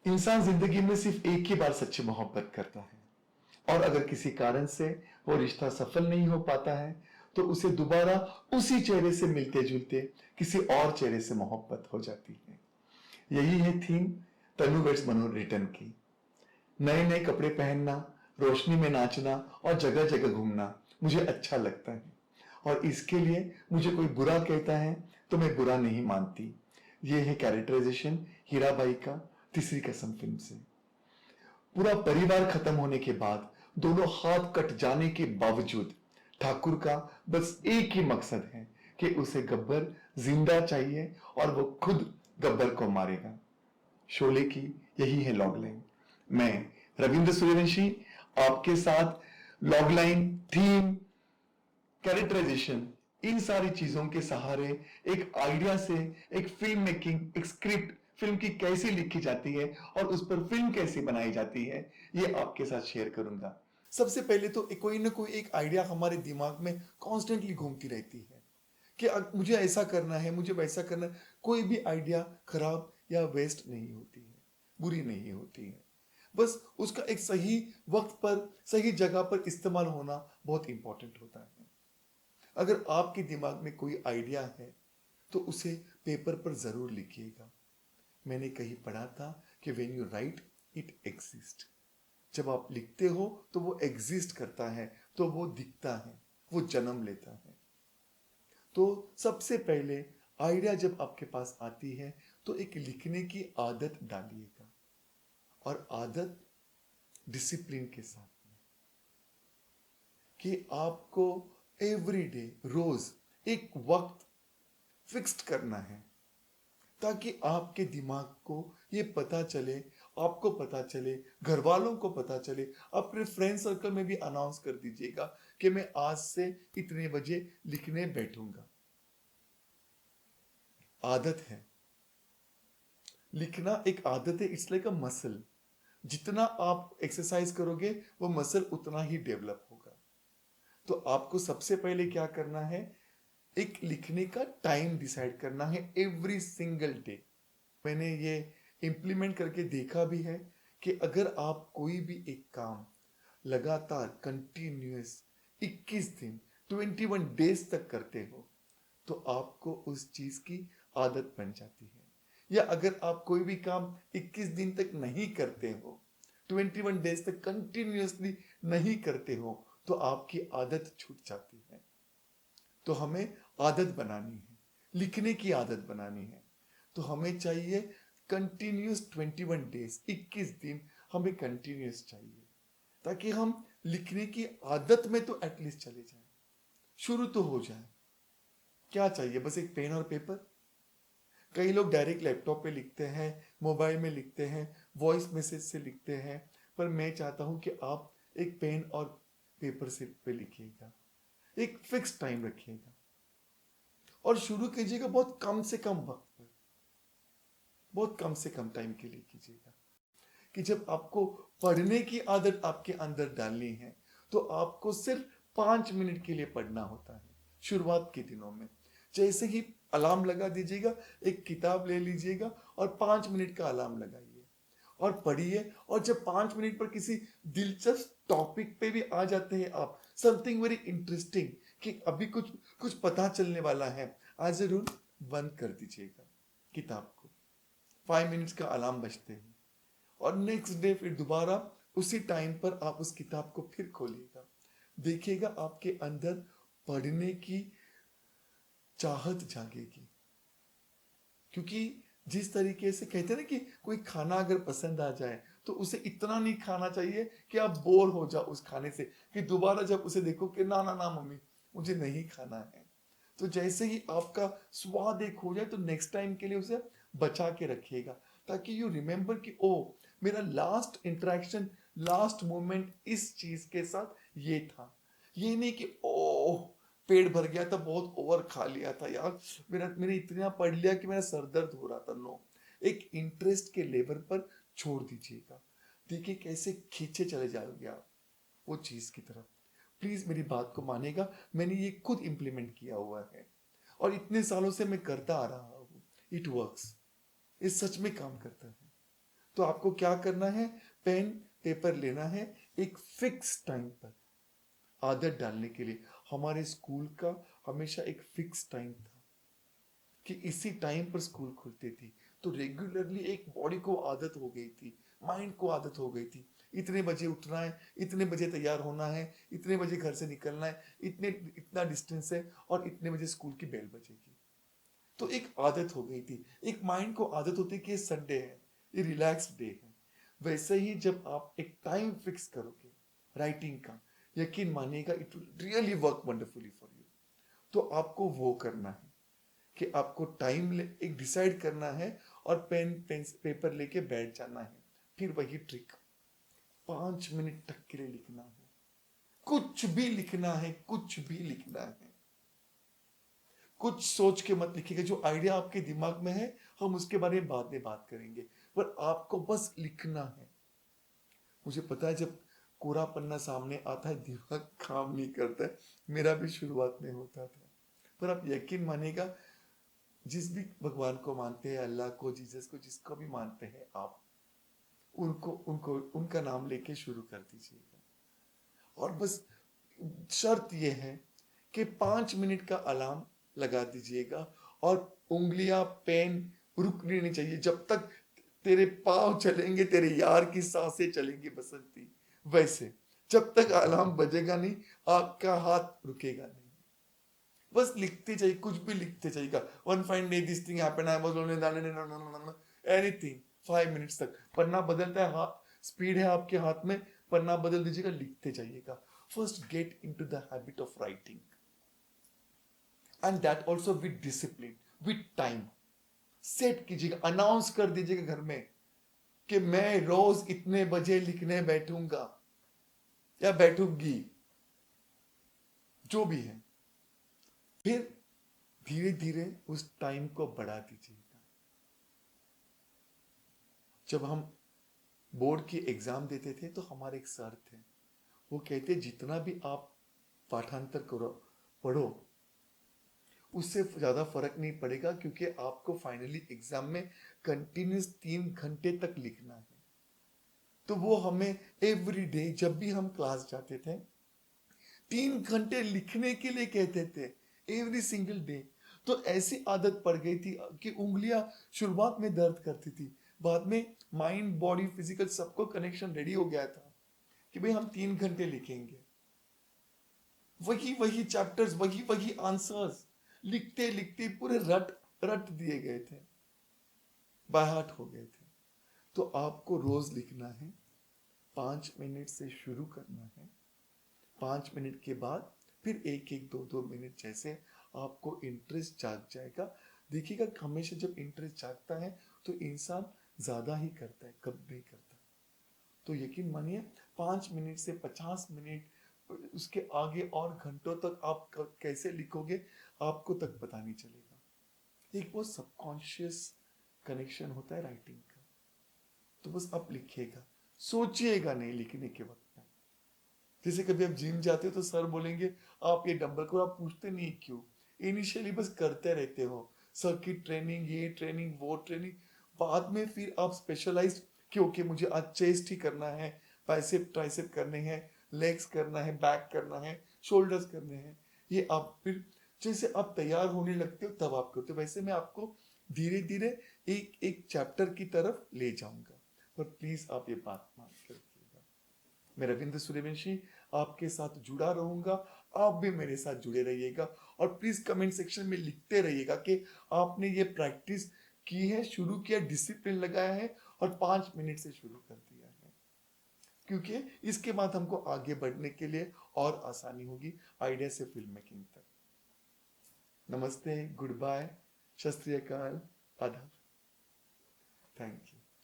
इंसान जिंदगी में सिर्फ एक ही बार सच्ची मोहब्बत करता है और अगर किसी कारण से वो रिश्ता सफल नहीं हो पाता है तो उसे दोबारा उसी चेहरे से मिलते जुलते किसी और चेहरे से मोहब्बत हो जाती है। यही है थीम तनु वेड्स मनु रिटर्न की। नए नए कपड़े पहनना, रोशनी में नाचना और जगह जगह घूमना मुझे अच्छा लगता है और इसके लिए मुझे कोई बुरा कहता है तो मैं बुरा नहीं मानती। ये है कैरेक्टराइजेशन हीराबाई का तीसरी कसम फिल्म से। पूरा परिवार खत्म होने के बाद दोनों हाथ कट जाने के बावजूद ठाकुर का बस एक ही मकसद है कि उसे गब्बर जिंदा चाहिए और वो खुद गब्बर को मारेगा। शोले की यही है लॉगलाइन। मैं रविंद्र सूर्यवंशी आपके साथ लॉगलाइन, थीम, कैरेक्टराइजेशन, इन सारी चीजों के सहारे एक आइडिया से एक फिल्म मेकिंग, एक स्क्रिप्ट फिल्म की कैसे लिखी जाती है और उस पर फिल्म कैसे बनाई जाती है, ये आपके साथ शेयर करूंगा। सबसे पहले तो कोई ना कोई एक आइडिया हमारे दिमाग में कॉन्स्टेंटली घूमती रहती है कि मुझे ऐसा करना है, मुझे वैसा करना है। कोई भी आइडिया खराब या वेस्ट नहीं होती है, बुरी नहीं होती है। बस उसका एक सही वक्त पर, सही जगह पर इस्तेमाल होना बहुत इंपॉर्टेंट होता है। अगर आपके दिमाग में कोई आइडिया है तो उसे पेपर पर जरूर लिखिएगा। मैंने कहीं पढ़ा था कि when you right it exist. जब आप लिखते हो तो वो एग्जिस्ट करता है, तो वो दिखता है, वो जन्म लेता है। तो सबसे पहले आइडिया जब आपके पास आती है तो एक लिखने की आदत डालिएगा और आदत डिसिप्लिन के साथ में कि आपको एवरी डे, रोज एक वक्त फिक्स्ड करना है ताकि आपके दिमाग को ये पता चले, आपको पता चले, घर वालों को पता चले, अपने फ्रेंड सर्कल में भी अनाउंस कर दीजिएगा कि मैं आज से इतने बजे लिखने बैठूंगा। आदत है, लिखना एक आदत है, इट्स लाइक अ मसल। जितना आप एक्सरसाइज करोगे वो मसल उतना ही डेवलप होगा। तो आपको सबसे पहले क्या करना है, एक लिखने का टाइम डिसाइड करना है एवरी सिंगल डे। मैंने ये इंप्लीमेंट करके देखा भी है कि अगर आप कोई भी एक काम लगातार कंटिन्यूअस 21 दिन 21 डेज तक करते हो तो आपको उस चीज की आदत बन जाती है। या अगर आप कोई भी काम 21 दिन तक नहीं करते हो, 21 डेज तक कंटिन्यूअसली नहीं करते हो, तो आपकी आदत छूट जाती है। तो हमें आदत बनानी है, लिखने की आदत बनानी है। तो हमें चाहिए कंटिन्यूस 21 डेज, 21 दिन हमें कंटिन्यूस चाहिए ताकि हम लिखने की आदत में तो एटलीस्ट चले जाएं, शुरू तो हो जाए। क्या चाहिए, बस एक पेन और पेपर। कई लोग डायरेक्ट लैपटॉप पे लिखते हैं, मोबाइल में लिखते हैं, वॉइस मैसेज से लिखते हैं, पर मैं चाहता हूं कि आप एक पेन और पेपर से पे लिखिएगा, एक फिक्स टाइम रखिएगा और शुरू कीजिएगा बहुत कम से कम वक्त पर, बहुत कम से कम टाइम के लिए कीजिएगा। कि जब आपको पढ़ने की आदत आपके अंदर डालनी है तो आपको सिर्फ 5 मिनट के लिए पढ़ना होता है शुरुआत के दिनों में। जैसे ही अलार्म लगा दीजिएगा, एक किताब ले लीजिएगा और 5 मिनट का अलार्म लगाइए और पढ़िए। और जब 5 मिनट पर किसी दिलचस्प टॉपिक पे भी आ जाते हैं आप, समथिंग वेरी इंटरेस्टिंग, कि अभी कुछ कुछ पता चलने वाला है, आज जरूर बंद कर दीजिएगा किताब को। 5 मिनट्स का अलार्म बजते हैं और नेक्स्ट डे फिर दोबारा उसी टाइम पर आप उस किताब को फिर खोलिएगा। देखिएगा आपके अंदर पढ़ने की चाहत जागेगी। क्योंकि जिस तरीके से कहते हैं ना कि कोई खाना अगर पसंद आ जाए तो उसे इतना नहीं खाना चाहिए कि आप बोर हो जाओ उस खाने से, कि दोबारा जब उसे देखो कि ना ना ना मम्मी मुझे नहीं खाना है। तो जैसे ही आपका स्वाद एक हो जाए तो नेक्स्ट टाइम के लिए उसे बचा के रखिएगा ताकि यू रिमेंबर कि ओ मेरा लास्ट इंटरेक्शन, लास्ट मोमेंट इस चीज के साथ ये था। ये नहीं कि ओ पेट भर गया था, बहुत ओवर खा लिया था यार, मैंने इतना पढ़ लिया कि मेरा सर दर्द हो रहा था। नो, एक इंटरेस्ट के लेवल पर छोड़ दीजिएगा। देखिए कैसे खींचे चले जाओगे आप वो चीज की तरफ। प्लीज मेरी बात को मानेगा, मैंने ये खुद इंप्लीमेंट किया हुआ है और इतने सालों से मैं करता आ रहा हूं। इट वर्क्स, ये सच में काम करता है। तो आपको क्या करना है, पेन पेपर लेना है, एक फिक्स टाइम पर आदत डालने के लिए। हमारे स्कूल का हमेशा एक फिक्स टाइम था कि इसी टाइम पर स्कूल खुलती थी, तो रेगुलरली एक बॉडी को आदत हो गई थी, माइंड को आदत हो गई थी, इतने बजे उठना है, इतने बजे तैयार होना है, इतने बजे घर से निकलना है, इतना डिस्टेंस है और इतने बजे स्कूल की बेल बजेगी। तो एक आदत हो गई थी, एक माइंड को आदत होती है कि ये संडे है, ये रिलैक्स डे है। वैसे ही जब आप एक टाइम फिक्स करोगे राइटिंग का, यकीन मानिएगा it will really work wonderfully for you. तो आपको वो करना है कि आपको टाइम एक डिसाइड करना है और पेन पेपर लेके बैठ जाना है। फिर वही ट्रिक, 5 मिनट तक के लिए लिखना है, कुछ भी लिखना है, कुछ भी लिखना है। कुछ सोच के मत लिखिएगा, जो आइडिया आपके दिमाग में है हम उसके बारे में बाद में बात करेंगे, पर आपको बस लिखना है। मुझे पता है जब कोरा पन्ना सामने आता है दिमाग काम नहीं करता है, मेरा भी शुरुआत में होता था। पर आप यकीन मानिएगा, जिस भी भगवान को मानते हैं, अल्लाह को, जीसस को, जिसको भी मानते हैं आप, उनको उनको उनका नाम लेके शुरू कर दीजिएगा। और बस शर्त यह है कि 5 मिनट का अलार्म लगा दीजिएगा और उंगलियां पेन रुकनी नहीं चाहिए जब तक तेरे पांव चलेंगे, तेरे यार की सांसें चलेंगी बसंती। वैसे जब तक अलार्म बजेगा नहीं, आपका हाथ रुकेगा नहीं। बस लिखते जाइए, कुछ भी लिखते जाइएगा। One fine day this thing happened, I was only anything, 5 minutes तक पन्ना बदलता है, हाथ स्पीड है आपके हाथ में, पन्ना बदल दीजिएगा, लिखते जाइएगा। First get into the habit of writing and that also with discipline, with time. Set कीजिएगा, अनाउंस कर दीजिएगा घर में कि मैं रोज इतने बजे लिखने बैठूंगा या बैठूंगी, जो भी है। फिर धीरे धीरे उस टाइम को बढ़ा दीजिएगा। जब हम बोर्ड की एग्जाम देते थे तो हमारे एक सर थे, वो कहते जितना भी आप पाठांतर करो, पढ़ो, उससे ज्यादा फर्क नहीं पड़ेगा, क्योंकि आपको फाइनली एग्जाम में कंटिन्यूस 3 घंटे तक लिखना है। तो वो हमें एवरी डे जब भी हम क्लास जाते थे 3 घंटे लिखने के लिए कहते थे, एवरी सिंगल डे। तो ऐसी आदत पड़ गई थी कि उंगलियां शुरुआत में दर्द करती थी, बाद में माइंड बॉडी फिजिकल सबको कनेक्शन रेडी हो गया था कि भाई हम 3 घंटे लिखेंगे, वही वही चैप्टर्स, वही वही आंसर्स, लिखते लिखते पूरे रट रट दिए गए थे, बाय हार्ट हो गए थे। तो आपको रोज लिखना है, 5 मिनट से शुरू करना है, 5 मिनट के बाद फिर एक एक 2-2 मिनट, जैसे आपको इंटरेस्ट जाग जाएगा। देखिएगा हमेशा जब इंटरेस्ट जागता है तो इंसान ज्यादा ही करता है, कम नहीं करता। तो यकीन मानिए 5 मिनट से 50 मिनट, उसके आगे और घंटों तक आप कैसे लिखोगे आपको तक पता नहीं चलेगा। एक वो सबकॉन्शियस कनेक्शन होता है राइटिंग का। तो बस आप लिखिएगा, सोचिएगा नहीं लिखने के वक्त में। जैसे कभी आप जिम जाते हो तो सर बोलेंगे आप ये डंबल को, आप पूछते नहीं क्यों, इनिशियली बस करते रहते हो, सर्किट ट्रेनिंग, ये ट्रेनिंग, वो ट्रेनिंग। बाद में फिर आप स्पेशलाइज, क्योंकि मुझे आज चेस्ट ही करना है, बाइसेप ट्राइसेप करने हैं, लेग्स करना है, बैक करना है, शोल्डर्स करने हैं, ये आप फिर जैसे आप तैयार होने लगते हो तब आप करते हो। वैसे मैं आपको धीरे धीरे एक एक चैप्टर की तरफ ले जाऊंगा, पर प्लीज आप ये बात मान कर रखिएगा। मैं रविंद्र सूर्यवंशी आपके साथ जुड़ा रहूंगा, आप भी मेरे साथ जुड़े रहिएगा। और प्लीज कमेंट सेक्शन में लिखते रहिएगा कि आपने ये प्रैक्टिस की है, शुरू किया, डिसिप्लिन लगाया है और 5 मिनट से शुरू कर दिया है, क्योंकि इसके बाद हमको आगे बढ़ने के लिए और आसानी होगी, आइडिया से फिल्म मेकिंग तक। नमस्ते, गुड बाय, सत श्री अकाल, आदाब, थैंक यू।